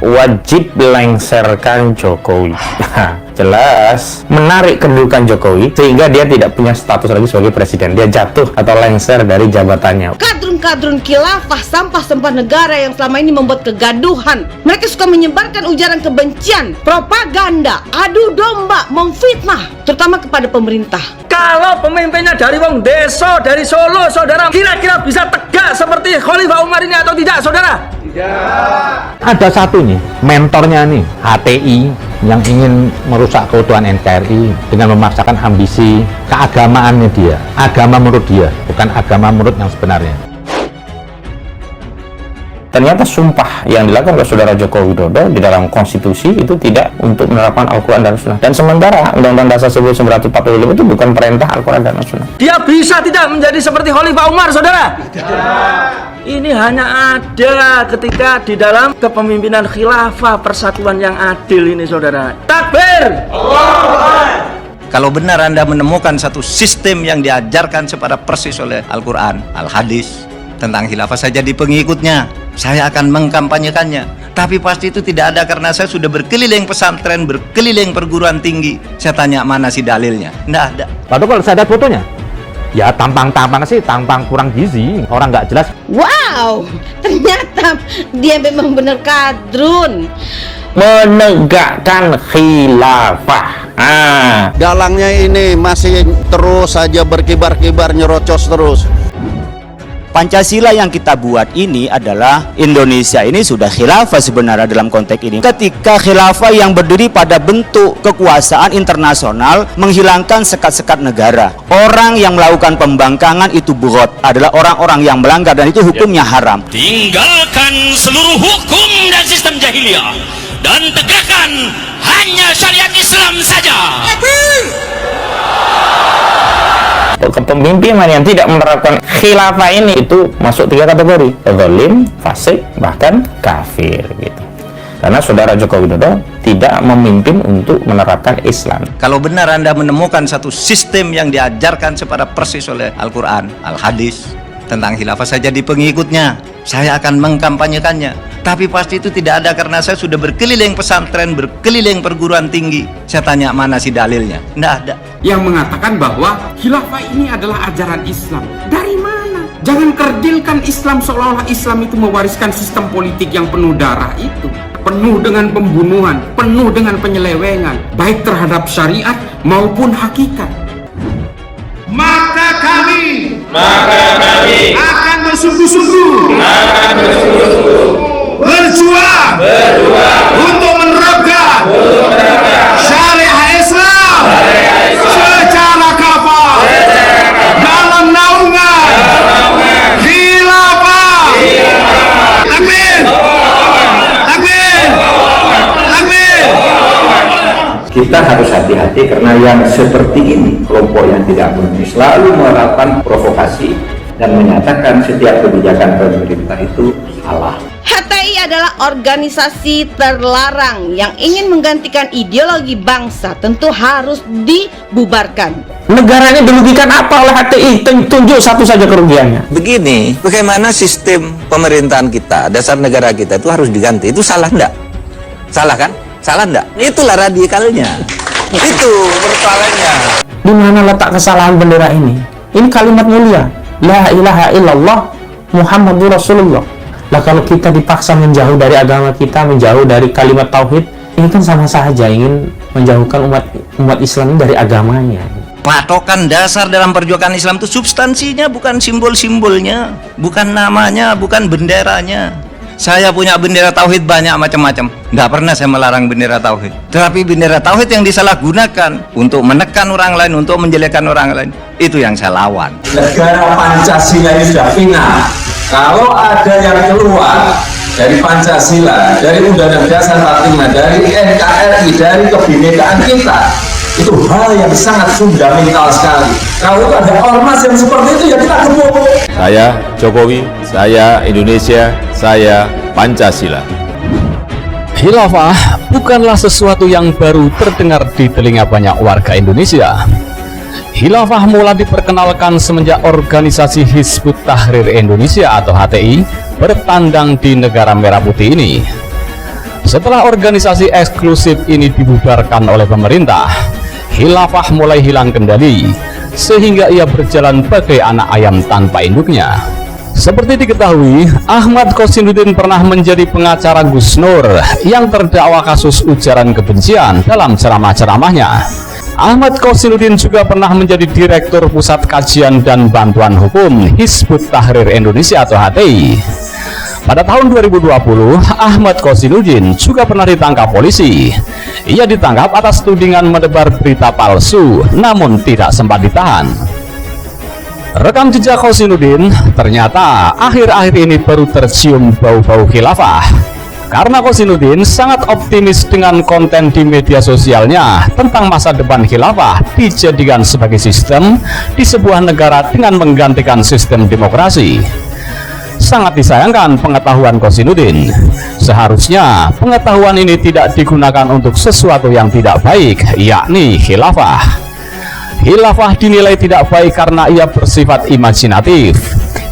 wajib lengserkan Jokowi. Jelas menarik kedudukan Jokowi sehingga dia tidak punya status lagi sebagai presiden. Dia jatuh atau lengser dari jabatannya. Kadrun-kadrun khilafah, sampah-sampah negara yang selama ini membuat kegaduhan. Mereka suka menyebarkan ujaran kebencian, propaganda, adu domba, memfitnah, terutama kepada pemerintah. Kalau pemimpinnya dari wong desa, dari Solo, saudara, kira-kira bisa tegak seperti Khalifah Umar ini atau tidak, saudara? Tidak. Ada satu nih, mentornya nih, HTI yang ingin merusak keutuhan NKRI dengan memaksakan ambisi keagamaannya dia. Agama menurut dia, bukan agama menurut yang sebenarnya. Ternyata sumpah yang dilakukan oleh Saudara Joko Widodo di dalam konstitusi itu tidak untuk menerapkan Al-Quran dan Sunnah. Dan sementara Undang-Undang Dasar 1945 itu bukan perintah Al-Quran dan Sunnah. Dia bisa tidak menjadi seperti Khalifah Umar, saudara? Ini hanya ada ketika di dalam kepemimpinan khilafah persatuan yang adil ini, saudara. Takbir! Kalau benar Anda menemukan satu sistem yang diajarkan secara persis oleh Al-Quran, Al-Hadis tentang khilafah, saya jadi pengikutnya. Saya akan mengkampanyekannya. Tapi pasti itu tidak ada karena saya sudah berkeliling pesantren, berkeliling perguruan tinggi. Saya tanya mana sih dalilnya? Nggak ada. Lalu kalau saya lihat fotonya, ya tampang sih, tampang kurang gizi, orang nggak jelas. Wow, ternyata dia memang benar kadrun. Menegakkan khilafah. Dalangnya ini masih terus saja berkibar-kibar, nyerocos terus. Pancasila yang kita buat ini adalah Indonesia ini sudah khilafah sebenarnya dalam konteks ini. Ketika khilafah yang berdiri pada bentuk kekuasaan internasional menghilangkan sekat-sekat negara. Orang yang melakukan pembangkangan itu bugot adalah orang-orang yang melanggar dan itu hukumnya haram. Tinggalkan seluruh hukum dan sistem jahiliyah dan tegakkan hanya syariat Islam saja. Kepemimpinan yang tidak menerapkan khilafah ini itu masuk 3 kategori: zalim, fasik, bahkan kafir gitu. Karena Saudara Joko Widodo tidak memimpin untuk menerapkan Islam. Kalau benar Anda menemukan satu sistem yang diajarkan secara persis oleh Al-Quran, Al-Hadis tentang khilafah, saya jadi pengikutnya. Saya akan mengkampanyekannya. Tapi pasti itu tidak ada karena saya sudah berkeliling pesantren, berkeliling perguruan tinggi. Saya tanya mana sih dalilnya? Nggak ada. Yang mengatakan bahwa khilafah ini adalah ajaran Islam. Dari mana? Jangan kerdilkan Islam seolah-olah Islam itu mewariskan sistem politik yang penuh darah itu. Penuh dengan pembunuhan, penuh dengan penyelewengan, baik terhadap syariat maupun hakikat. Maka kami akan bersungguh-sungguh berjuang untuk menerapkan syariah Islam secara kafah dalam naungan khilafah. Takbir! Takbir! Takbir! Kita harus hati-hati karena yang seperti ini, kelompok yang tidak mengerti, selalu melakukan provokasi dan menyatakan setiap kebijakan pemerintah itu salah. HTI adalah organisasi terlarang yang ingin menggantikan ideologi bangsa, tentu harus dibubarkan. Negara ini dirugikan apa oleh HTI? Tunjuk satu saja kerugiannya. Begini, bagaimana sistem pemerintahan kita, dasar negara kita itu harus diganti. Itu salah enggak? Salah kan? Salah enggak? Itulah radikalnya. Itu persoalannya. Di mana letak kesalahan bendera ini? Ini kalimat mulia. La ilaha illallah Muhammadur Rasulullah. Lah kalau kita dipaksa menjauh dari agama kita, menjauh dari kalimat tauhid, ini kan sama saja ingin menjauhkan umat Islam dari agamanya. Patokan dasar dalam perjuangan Islam itu substansinya, bukan simbol-simbolnya, bukan namanya, bukan benderanya. Saya punya bendera tauhid banyak macam-macam. Nggak pernah saya melarang bendera tauhid. Tetapi bendera tauhid yang disalahgunakan untuk menekan orang lain, untuk menjelekkan orang lain, itu yang saya lawan. Negara Pancasila ini sudah final. Kalau ada yang keluar dari Pancasila, dari Undang-Undang Dasar 45, dari NKRI, dari kebinekaan kita, itu hal yang sangat fundamental sekali. Kalau ada ormas yang seperti itu, ya kita gemuk. Saya Jokowi, saya Indonesia, saya Pancasila. Khilafah bukanlah sesuatu yang baru terdengar di telinga banyak warga Indonesia. Khilafah mulai diperkenalkan semenjak organisasi Hizbut Tahrir Indonesia atau HTI bertandang di negara merah putih ini. Setelah organisasi eksklusif ini dibubarkan oleh pemerintah, khilafah mulai hilang kendali, sehingga ia berjalan bagai anak ayam tanpa induknya. Seperti diketahui, Ahmad Qosinuddin pernah menjadi pengacara Gus Nur yang terdakwa kasus ujaran kebencian dalam ceramah-ceramahnya. Ahmad Qosinuddin juga pernah menjadi Direktur Pusat Kajian dan Bantuan Hukum Hizbut Tahrir Indonesia atau HTI. Pada tahun 2020, Ahmad Qosinuddin juga pernah ditangkap polisi. Ia ditangkap atas tudingan menebar berita palsu, namun tidak sempat ditahan. Rekam jejak Qosinuddin ternyata akhir-akhir ini baru tercium bau-bau khilafah. Karena Qosinuddin sangat optimis dengan konten di media sosialnya tentang masa depan khilafah dijadikan sebagai sistem di sebuah negara dengan menggantikan sistem demokrasi. Sangat disayangkan pengetahuan Qosinuddin. Seharusnya pengetahuan ini tidak digunakan untuk sesuatu yang tidak baik, yakni khilafah. Khilafah dinilai tidak baik karena ia bersifat imajinatif.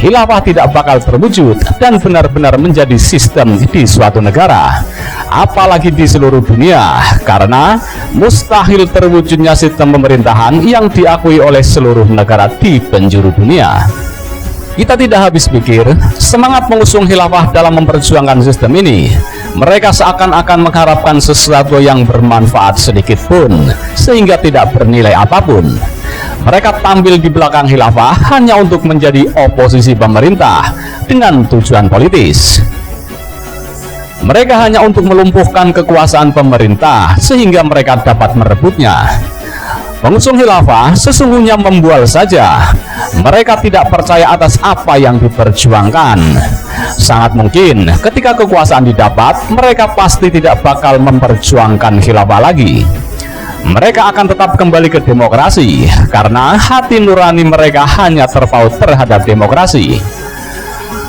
Khilafah tidak bakal terwujud dan benar-benar menjadi sistem di suatu negara, apalagi di seluruh dunia, karena mustahil terwujudnya sistem pemerintahan yang diakui oleh seluruh negara di penjuru dunia. Kita tidak habis pikir, semangat mengusung khilafah dalam memperjuangkan sistem ini. Mereka seakan-akan mengharapkan sesuatu yang bermanfaat sedikit pun, sehingga tidak bernilai apapun. Mereka tampil di belakang khilafah hanya untuk menjadi oposisi pemerintah dengan tujuan politis. Mereka hanya untuk melumpuhkan kekuasaan pemerintah sehingga mereka dapat merebutnya. Pengusung khilafah sesungguhnya membual saja. Mereka tidak percaya atas apa yang diperjuangkan. Sangat mungkin ketika kekuasaan didapat, mereka pasti tidak bakal memperjuangkan khilafah lagi. Mereka akan tetap kembali ke demokrasi karena hati nurani mereka hanya terpaut terhadap demokrasi.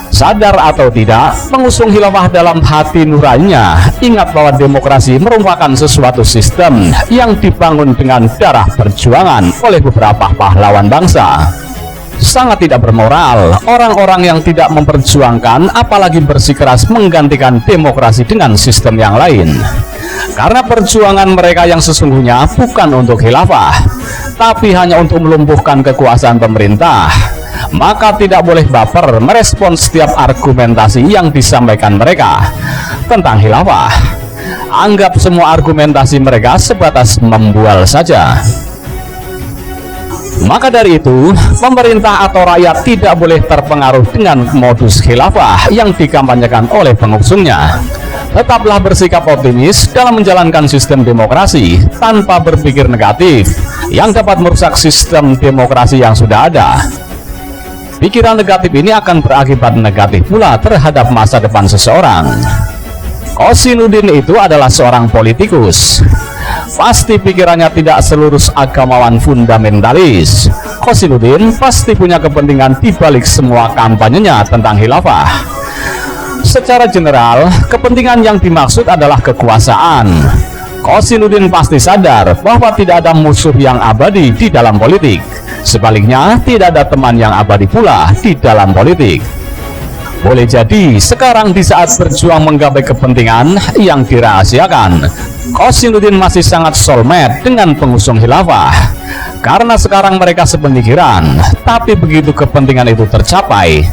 Sadar atau tidak, pengusung khilafah dalam hati nuraninya ingat bahwa demokrasi merupakan sesuatu sistem yang dibangun dengan darah perjuangan oleh beberapa pahlawan bangsa. Sangat tidak bermoral orang-orang yang tidak memperjuangkan apalagi bersikeras menggantikan demokrasi dengan sistem yang lain. Karena perjuangan mereka yang sesungguhnya bukan untuk khilafah, tapi hanya untuk melumpuhkan kekuasaan pemerintah. Maka tidak boleh baper merespon setiap argumentasi yang disampaikan mereka tentang khilafah. Anggap semua argumentasi mereka sebatas membual saja. Maka dari itu, pemerintah atau rakyat tidak boleh terpengaruh dengan modus khilafah yang dikampanyekan oleh pengusungnya. Tetaplah bersikap optimis dalam menjalankan sistem demokrasi tanpa berpikir negatif yang dapat merusak sistem demokrasi yang sudah ada. Pikiran negatif ini akan berakibat negatif pula terhadap masa depan seseorang. Qosinuddin itu adalah seorang politikus. Pasti pikirannya tidak selurus agamawan fundamentalis. Qosinuddin pasti punya kepentingan di balik semua kampanyenya tentang khilafah. Secara general, kepentingan yang dimaksud adalah kekuasaan. Qosinuddin pasti sadar bahwa tidak ada musuh yang abadi di dalam politik. Sebaliknya, tidak ada teman yang abadi pula di dalam politik. Boleh jadi sekarang di saat berjuang menggapai kepentingan yang dirahasiakan, Qosinuddin masih sangat soulmate dengan pengusung khilafah. Karena sekarang mereka sepemikiran, tapi begitu kepentingan itu tercapai,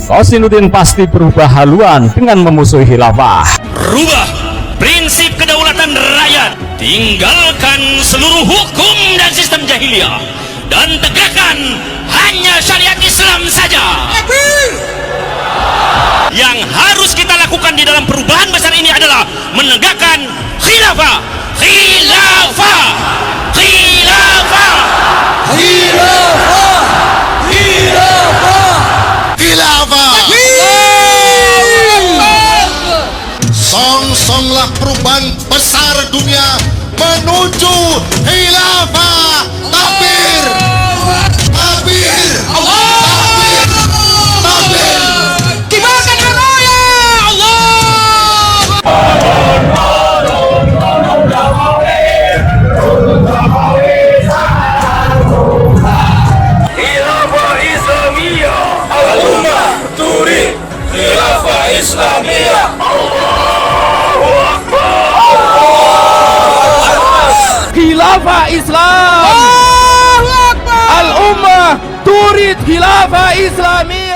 Qosinuddin pasti berubah haluan dengan memusuhi khilafah. Rubah prinsip kedaulatan rakyat, tinggalkan seluruh hukum dan sistem jahiliyah, dan tegakkan hanya syariat Islam saja. Yang harus kita lakukan di dalam perubahan besar ini adalah menegakkan khilafah, khilafah, khilafah, khilafah, khilafah, Khilafah. Song-songlah perubahan besar dunia menuju khilafah. Takbir, takbir, takbir, takbir. Kibarkan raya Allah. Khilafah Islamiyah, al-ummah turid khilafah Islamiyah. Allahu Akbar. Islam. Al-ummah turid khilafah Islami.